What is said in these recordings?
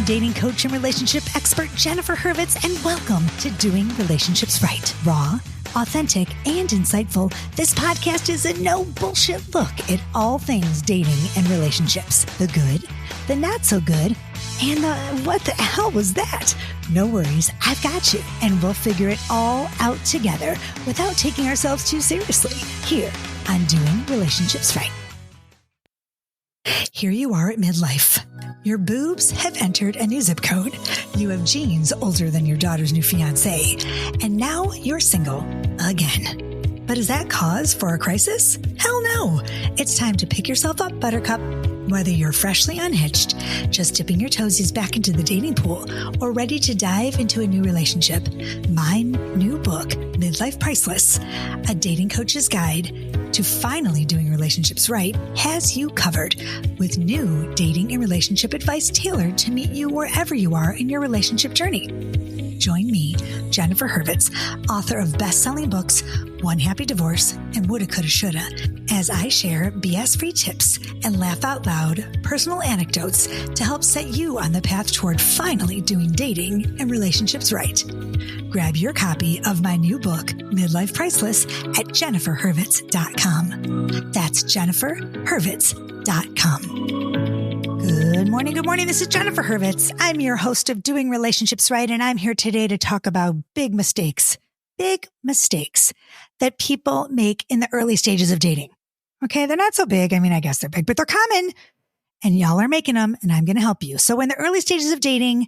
dating coach and relationship expert Jennifer Hurvitz, and welcome to Doing Relationships Right. Raw, authentic, and insightful, this podcast is a no bullshit look at all things dating and relationships. The good, the not so good, and the what the hell was that? No worries, I've got you, and we'll figure it all out together without taking ourselves too seriously here on Doing Relationships Right. Here you are at midlife. Your boobs have entered a new zip code. You have genes older than your daughter's new fiance. And now you're single again. But is that cause for a crisis? Hell no. It's time to pick yourself up, Buttercup. Whether you're freshly unhitched, just dipping your toesies back into the dating pool, or ready to dive into a new relationship, my new book, Midlife Priceless, a dating coach's guide to finally doing relationships right, has you covered with new dating and relationship advice tailored to meet you wherever you are in your relationship journey. Join me, Jennifer Hurvitz, author of best-selling books, One Happy Divorce and Woulda, Coulda, Shoulda, as I share BS-free tips and laugh out loud personal anecdotes to help set you on the path toward finally doing dating and relationships right. Grab your copy of my new book, Midlife Priceless, at jenniferhurvitz.com. That's jenniferhurvitz.com. Good morning. This is Jennifer Hurvitz. I'm your host of Doing Relationships Right, and I'm here today to talk about big mistakes that people make in the early stages of dating. Okay, they're not so big. I mean, I guess they're big, but they're common, and y'all are making them, and I'm going to help you. So in the early stages of dating,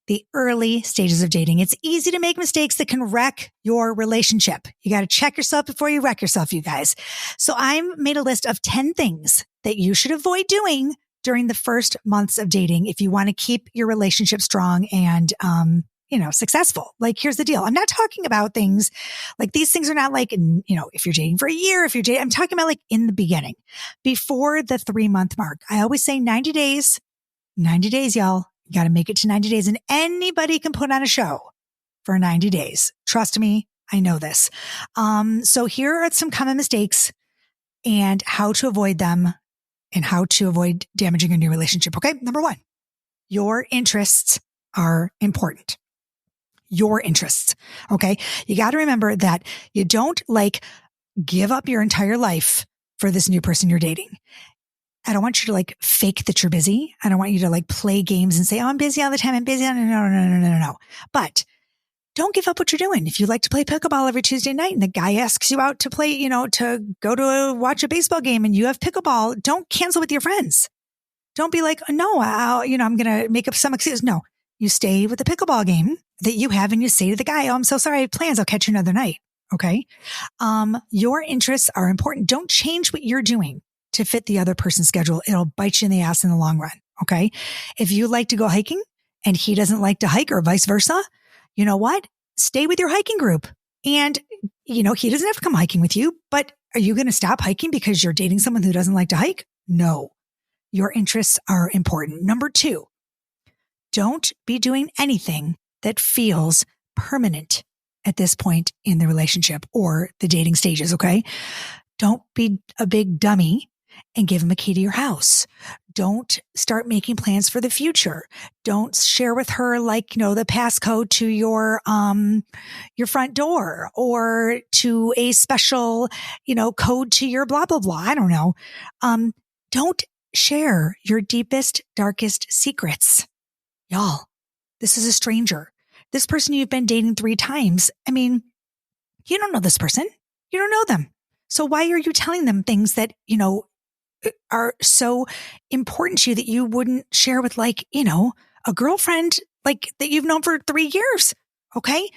it's easy to make mistakes that can wreck your relationship. You got to check yourself before you wreck yourself, you guys. So I made a list of 10 things that you should avoid doing during the first months of dating if you want to keep your relationship strong and, successful. Like, here's the deal. I'm not talking about things like these things are not like, if you're dating for a year, I'm talking about like in the beginning, before the 3-month mark. I always say 90 days, y'all. You got to make it to 90 days, and anybody can put on a show for 90 days. Trust me, I know this. So here are some common mistakes and how to avoid them and how to avoid damaging a new relationship. Okay. Number 1, your interests are important. Your interests. Okay. You got to remember that you don't give up your entire life for this new person you're dating. I don't want you to fake that you're busy. I don't want you to play games and say, oh, I'm busy all the time. I'm busy. No. But don't give up what you're doing. If you like to play pickleball every Tuesday night and the guy asks you out to play, to go to watch a baseball game and you have pickleball, don't cancel with your friends. Don't be like, no, I'm going to make up some excuse. No, you stay with the pickleball game that you have and you say to the guy, oh, I'm so sorry, I have plans. I'll catch you another night. Okay. Your interests are important. Don't change what you're doing to fit the other person's schedule. It'll bite you in the ass in the long run. Okay. If you like to go hiking and he doesn't like to hike or vice versa, you know what? Stay with your hiking group. And, he doesn't have to come hiking with you, but are you going to stop hiking because you're dating someone who doesn't like to hike? No. Your interests are important. Number 2, don't be doing anything that feels permanent at this point in the relationship or the dating stages. Okay. Don't be a big dummy and give him a key to your house. Don't start making plans for the future. Don't share with her the passcode to your front door or to a special, code to your blah, blah, blah. I don't know. Don't share your deepest, darkest secrets. Y'all, this is a stranger. This person you've been dating 3 times. I mean, you don't know this person. You don't know them. So why are you telling them things that, are so important to you that you wouldn't share with a girlfriend that you've known for 3 years? Okay.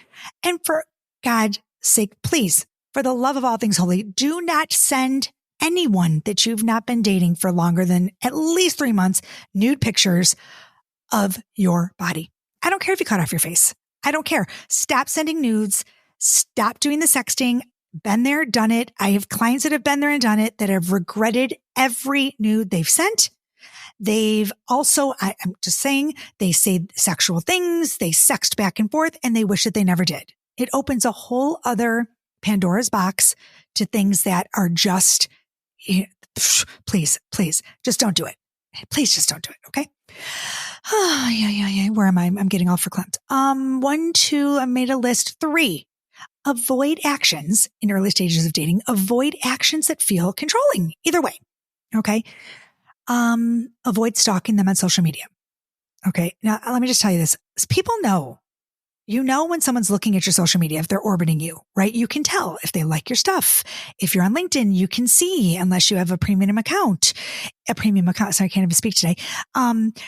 And for God's sake, please, for the love of all things holy, do not send anyone that you've not been dating for longer than at least 3 months nude pictures of your body. I don't care if you cut off your face. I don't care. Stop sending nudes. Stop doing the sexting. Been there, done it. I have clients that have been there and done it that have regretted every nude they've sent. They've also, I'm just saying, they say sexual things, they sext back and forth, and they wish that they never did. It opens a whole other Pandora's box to things that are just, please, just don't do it. Please just don't do it. Okay. Oh, yeah. Where am I? I'm getting all verklempt. 1, 2, I made a list. 3, avoid actions in early stages of dating. Avoid actions that feel controlling either way. Okay. Avoid stalking them on social media. Okay. Now let me just tell you this. People know. You know when someone's looking at your social media, if they're orbiting you, right? You can tell if they like your stuff. If you're on LinkedIn, you can see, unless you have a premium account. Sorry, I can't even speak today. Don't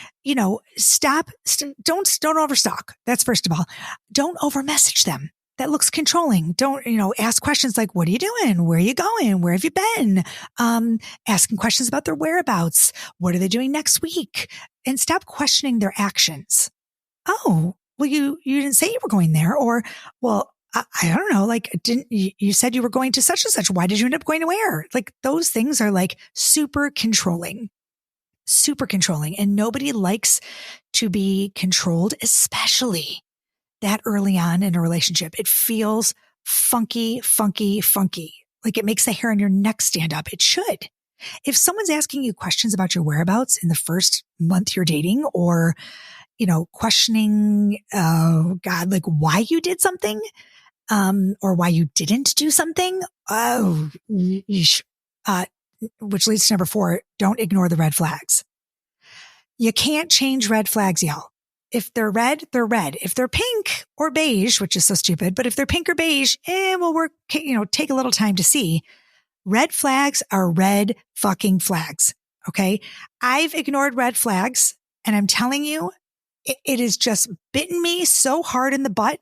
overstock. That's first of all. Don't overmessage them. That looks controlling. Don't, ask questions like, what are you doing? Where are you going? Where have you been? Asking questions about their whereabouts. What are they doing next week? And stop questioning their actions. Oh, well, you didn't say you were going there, or, well, I don't know, like, you said you were going to such and such. Why did you end up going to where? Like, those things are like super controlling. And nobody likes to be controlled, especially that early on in a relationship. It feels funky. Like it makes the hair on your neck stand up. It should. If someone's asking you questions about your whereabouts in the first month you're dating, or questioning, like why you did something, or why you didn't do something. Which leads to number 4, don't ignore the red flags. You can't change red flags, y'all. If they're red, they're red. If they're pink or beige, which is so stupid, but if they're pink or beige, take a little time to see. Red flags are red fucking flags. Okay. I've ignored red flags, and I'm telling you, it has just bitten me so hard in the butt.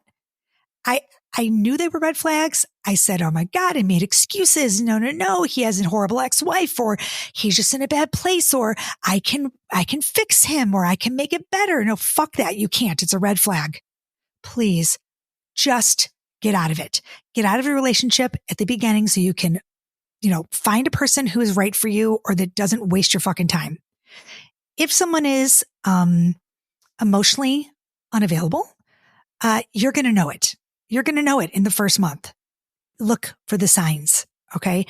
I knew they were red flags. I said, oh my God, I made excuses. No. He has a horrible ex-wife, or he's just in a bad place, or I can fix him, or I can make it better. No, fuck that. You can't. It's a red flag. Please just get out of it. Get out of a relationship at the beginning so you can, find a person who is right for you, or that doesn't waste your fucking time. If someone is, emotionally unavailable, you're going to know it. You're going to know it in the first month. Look for the signs. Okay.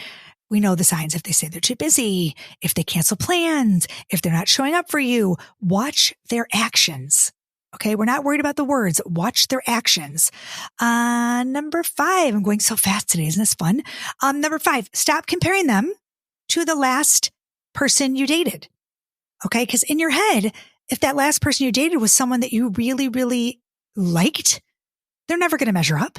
We know the signs. If they say they're too busy, if they cancel plans, if they're not showing up for you, watch their actions. Okay. We're not worried about the words. Watch their actions. Number 5, I'm going so fast today. Isn't this fun? Number 5, stop comparing them to the last person you dated. Okay. Cause in your head, if that last person you dated was someone that you really, really liked, they're never going to measure up.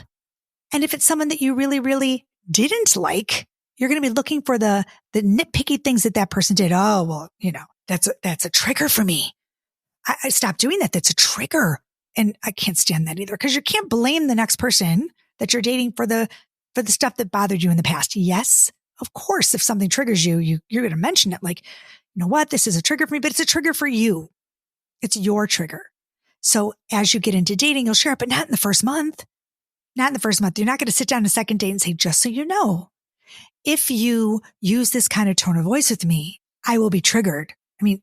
And if it's someone that you really, really didn't like, you're going to be looking for the nitpicky things that person did. Oh, well, that's a trigger for me. I stopped doing that. That's a trigger. And I can't stand that either, because you can't blame the next person that you're dating for the stuff that bothered you in the past. Yes, of course, if something triggers you, you're going to mention it. Like, you know what? This is a trigger for me, but it's a trigger for you. It's your trigger. So as you get into dating, you'll share it, but not in the first month. Not in the first month. You're not going to sit down a second date and say, just so you know, if you use this kind of tone of voice with me, I will be triggered. I mean,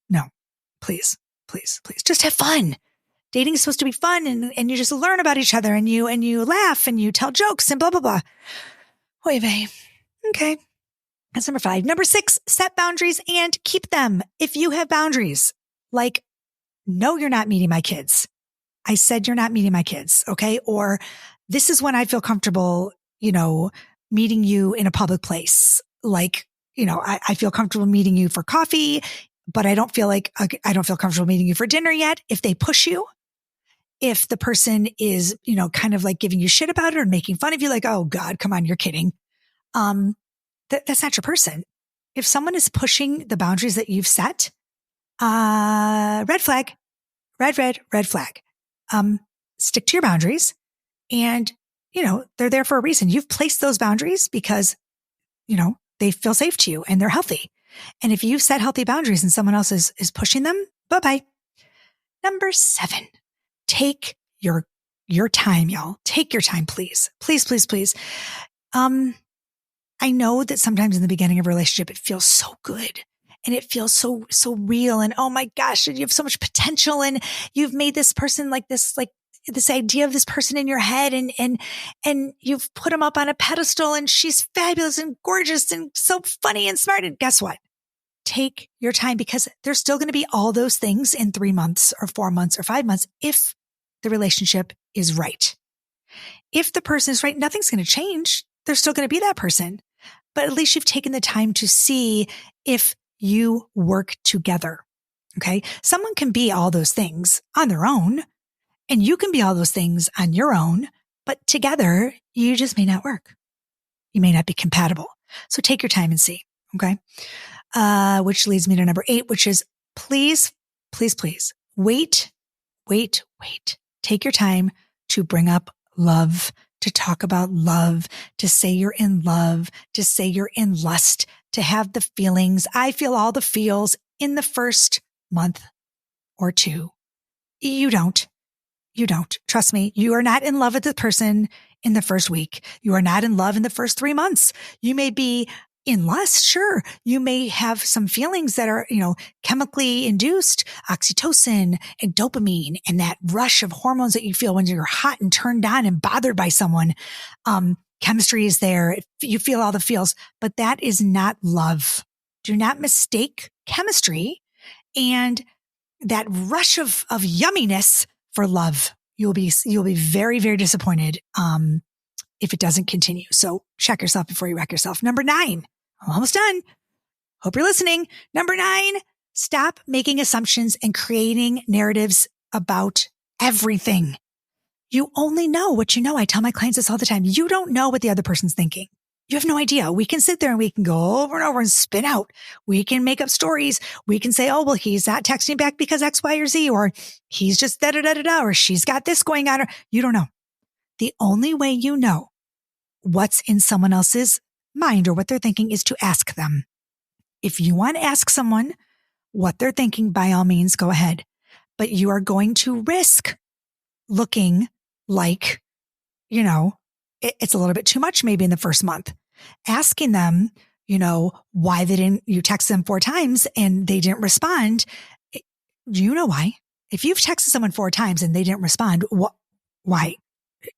no, please. Just have fun. Dating is supposed to be fun, and you just learn about each other, and you laugh and you tell jokes and blah, blah, blah. Oy vey. Okay. That's number 5. Number 6, set boundaries and keep them. If you have boundaries, like, no, you're not meeting my kids. I said you're not meeting my kids. Okay. Or this is when I feel comfortable, meeting you in a public place. Like, I feel comfortable meeting you for coffee, but I don't feel comfortable meeting you for dinner yet. If they push you, if the person is, kind of like giving you shit about it or making fun of you, like, oh God, come on, you're kidding. That's not your person. If someone is pushing the boundaries that you've set, red flag, red flag. Stick to your boundaries, and, they're there for a reason. You've placed those boundaries because, they feel safe to you and they're healthy. And if you've set healthy boundaries and someone else is pushing them, bye-bye. Number 7, take your time, y'all. Take your time, please. Please. I know that sometimes in the beginning of a relationship, it feels so good. And it feels so real. And oh my gosh, you have so much potential. And you've made this person like this idea of this person in your head. And you've put him up on a pedestal, and she's fabulous and gorgeous and so funny and smart. And guess what? take your time, because there's still going to be all those things in 3 months or 4 months or 5 months if the relationship is right. If the person is right, nothing's going to change. They're still going to be that person. But at least you've taken the time to see if you work together. Okay. Someone can be all those things on their own, and you can be all those things on your own, but together you just may not work. You may not be compatible. So take your time and see. Okay. Which leads me to number 8, which is please, please, please wait. Take your time to bring up love, to talk about love, to say you're in love, to say you're in lust, to have the feelings. I feel all the feels in the first month or 2. You don't. Trust me. You are not in love with the person in the first week. You are not in love in the first 3 months. You may be in lust. Sure. You may have some feelings that are, chemically induced, oxytocin and dopamine, and that rush of hormones that you feel when you're hot and turned on and bothered by someone. Chemistry is there. You feel all the feels, but that is not love. Do not mistake chemistry and that rush of yumminess for love. You'll be very, very disappointed, if it doesn't continue. So check yourself before you wreck yourself. Number 9, I'm almost done. Hope you're listening. Number 9, stop making assumptions and creating narratives about everything. You only know what you know. I tell my clients this all the time. You don't know what the other person's thinking. You have no idea. We can sit there and we can go over and over and spin out. We can make up stories. We can say, oh, well, he's not texting back because X, Y, or Z, or he's just da-da-da-da-da, or she's got this going on. You don't know. The only way you know what's in someone else's mind or what they're thinking is to ask them. If you want to ask someone what they're thinking, by all means, go ahead. But you are going to risk looking like, it's a little bit too much maybe in the first month. Asking them, why you text them 4 times and they didn't respond. Do you know why? If you've texted someone 4 times and they didn't respond, why?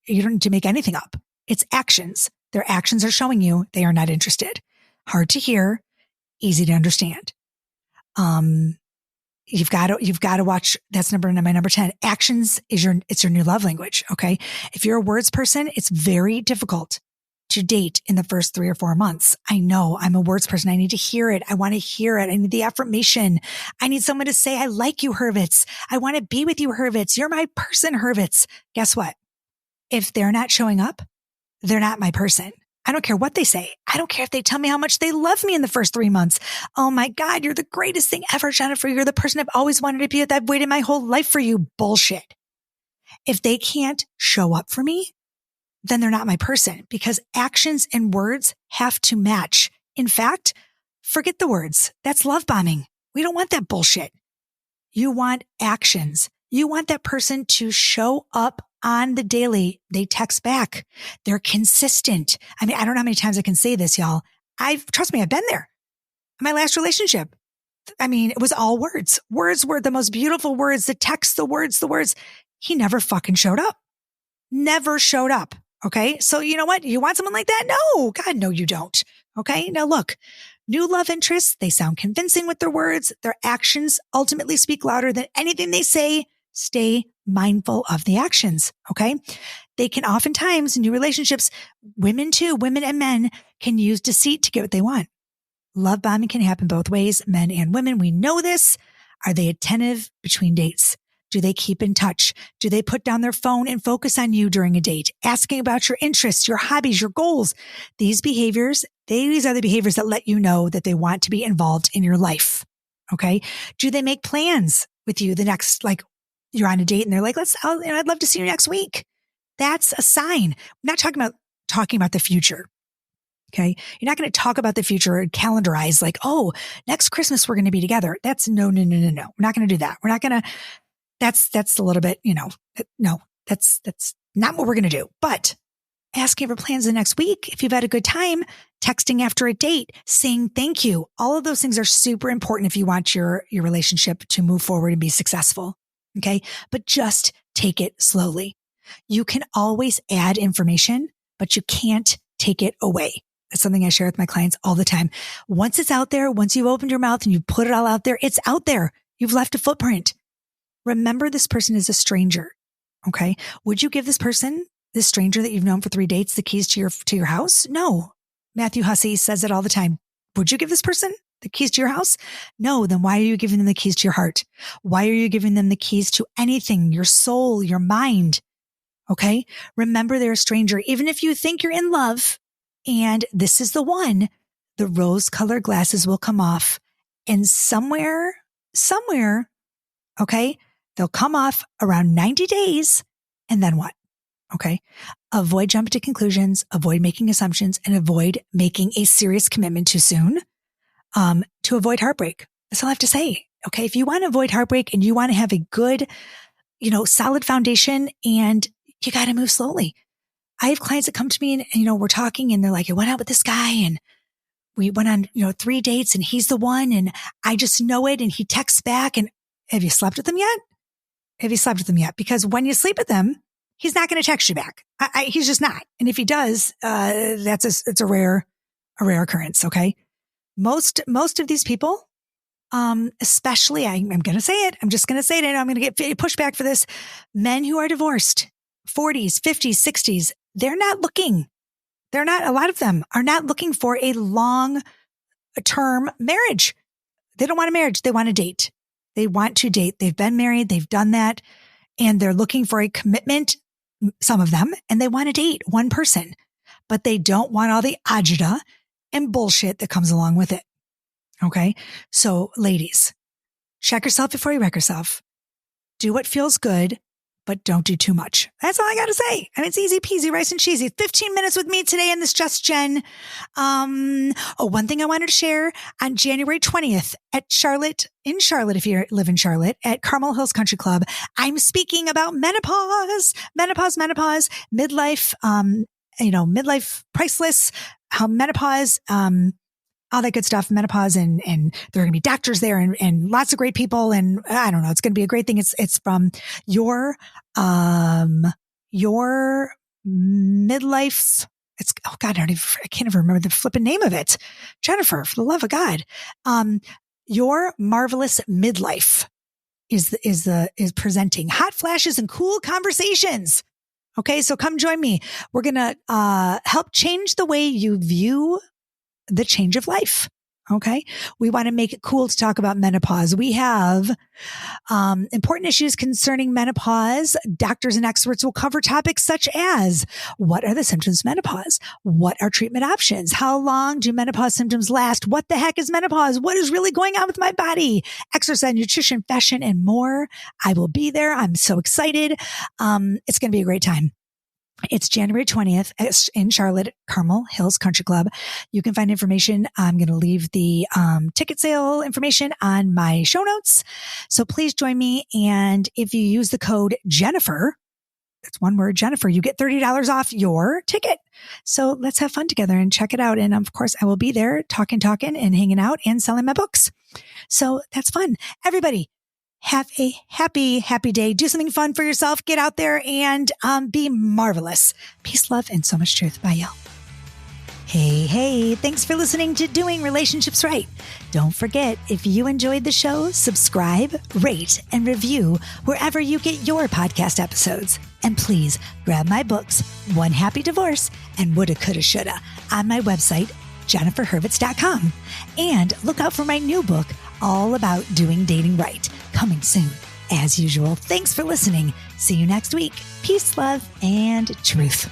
You don't need to make anything up. It's actions. Their actions are showing you they are not interested. Hard to hear, easy to understand. You've got to watch. That's my number 10. Actions it's your new love language. Okay. If you're a words person, it's very difficult to date in the first 3 or 4 months. I know I'm a words person. I need to hear it. I want to hear it. I need the affirmation. I need someone to say, I like you, Hurvitz. I want to be with you, Hurvitz. You're my person, Hurvitz. Guess what? If they're not showing up, they're not my person. I don't care what they say. I don't care if they tell me how much they love me in the first 3 months. Oh my God, you're the greatest thing ever, Jennifer. You're the person I've always wanted to be with. I've waited my whole life for you. Bullshit. If they can't show up for me, then they're not my person, because actions and words have to match. In fact, forget the words. That's love bombing. We don't want that bullshit. You want actions. You want that person to show up on the daily. They text back. They're consistent. I mean, I don't know how many times I can say this, y'all. Trust me, I've been there. My last relationship, I mean, it was all words. Words were the most beautiful words, the text, the words. He never fucking showed up. Never showed up. Okay. So you know what? You want someone like that? No, God, no, you don't. Okay. Now look, new love interests, they sound convincing with their words. Their actions ultimately speak louder than anything they say. Stay mindful of the actions. Okay. They can oftentimes, new relationships, women and men can use deceit to get what they want. Love bombing can happen both ways, men and women. We know this. Are they attentive between dates? Do they keep in touch? Do they put down their phone and focus on you during a date? Asking about your interests, your hobbies, your goals. These are the behaviors that let you know that they want to be involved in your life. Okay. Do they make plans with you the next, you're on a date and they're like, I'd love to see you next week. That's a sign. I'm not talking about the future. Okay. You're not going to talk about the future and calendarize next Christmas, we're going to be together. That's no. We're not going to do that. We're not going to, that's a little bit, no, that's not what we're going to do. But asking for plans the next week, if you've had a good time, texting after a date, saying thank you. All of those things are super important if you want your relationship to move forward and be successful. Okay. But just take it slowly. You can always add information, but you can't take it away. It's something I share with my clients all the time. Once it's out there, once you've opened your mouth and you put it all out there, it's out there. You've left a footprint. Remember, this person is a stranger. Okay. Would you give this stranger that you've known for 3 dates, the keys to your house? No. Matthew Hussey says it all the time. Would you give this person the keys to your house? No. Then why are you giving them the keys to your heart? Why are you giving them the keys to anything, your soul, your mind? Okay. Remember, they're a stranger. Even if you think you're in love and this is the one, the rose colored glasses will come off, and somewhere, okay, they'll come off around 90 days. And then what? Okay. Avoid jumping to conclusions, avoid making assumptions, and avoid making a serious commitment too soon, to avoid heartbreak. That's all I have to say. Okay. If you want to avoid heartbreak and you want to have a good, solid foundation, and you got to move slowly. I have clients that come to me and, we're talking and they're like, I went out with this guy and we went on, 3 dates and he's the one and I just know it. And he texts back, and have you slept with him yet? Because when you sleep with them, he's not going to text you back. He's just not. And if he does, it's a rare occurrence. Okay. Most of these people, especially, I'm going to say it. I'm just going to say it. And I'm going to get pushback for this. Men who are divorced, 40s, 50s, 60s, they're not looking. A lot of them are not looking for a long-term marriage. They don't want a marriage. They want a date. They want to date. They've been married. They've done that. And they're looking for a commitment, some of them, and they want to date one person, but they don't want all the agita and bullshit that comes along with it. Okay. So ladies, check yourself before you wreck yourself. Do what feels good, but don't do too much. That's all I got to say. I mean, it's easy peasy, rice and cheesy. 15 minutes with me today in this Just Jen. One thing I wanted to share on January 20th in Charlotte, if you live in Charlotte, at Carmel Hills Country Club, I'm speaking about menopause, midlife, midlife priceless, how menopause, all that good stuff, menopause, and there are going to be doctors there and lots of great people. And I don't know, it's going to be a great thing. It's from your midlife. It's, oh God, I can't even remember the flipping name of it. Jennifer, for the love of God. Your marvelous midlife is presenting hot flashes and cool conversations. Okay. So come join me. We're going to, help change the way you view the change of life. Okay. We want to make it cool to talk about menopause. We have, important issues concerning menopause. Doctors and experts will cover topics such as, what are the symptoms of menopause? What are treatment options? How long do menopause symptoms last? What the heck is menopause? What is really going on with my body? Exercise, nutrition, fashion, and more. I will be there. I'm so excited. It's going to be a great time. It's January 20th in Charlotte, Carmel Hills Country Club. You can find information. I'm going to leave the ticket sale information on my show notes. So please join me. And if you use the code Jennifer, that's one word, Jennifer, you get $30 off your ticket. So let's have fun together and check it out. And of course, I will be there talking and hanging out and selling my books. So that's fun. Everybody, have a happy day. Do something fun for yourself. Get out there and be marvelous. Peace, love, and so much truth. Bye, y'all. Hey, thanks for listening to Doing Relationships Right. Don't forget, if you enjoyed the show, subscribe, rate, and review wherever you get your podcast episodes. And please grab my books, One Happy Divorce and Woulda, Coulda, Shoulda, on my website, jenniferhurvitz.com. And look out for my new book, all about doing dating right, coming soon. As usual, thanks for listening. See you next week. Peace, love, and truth.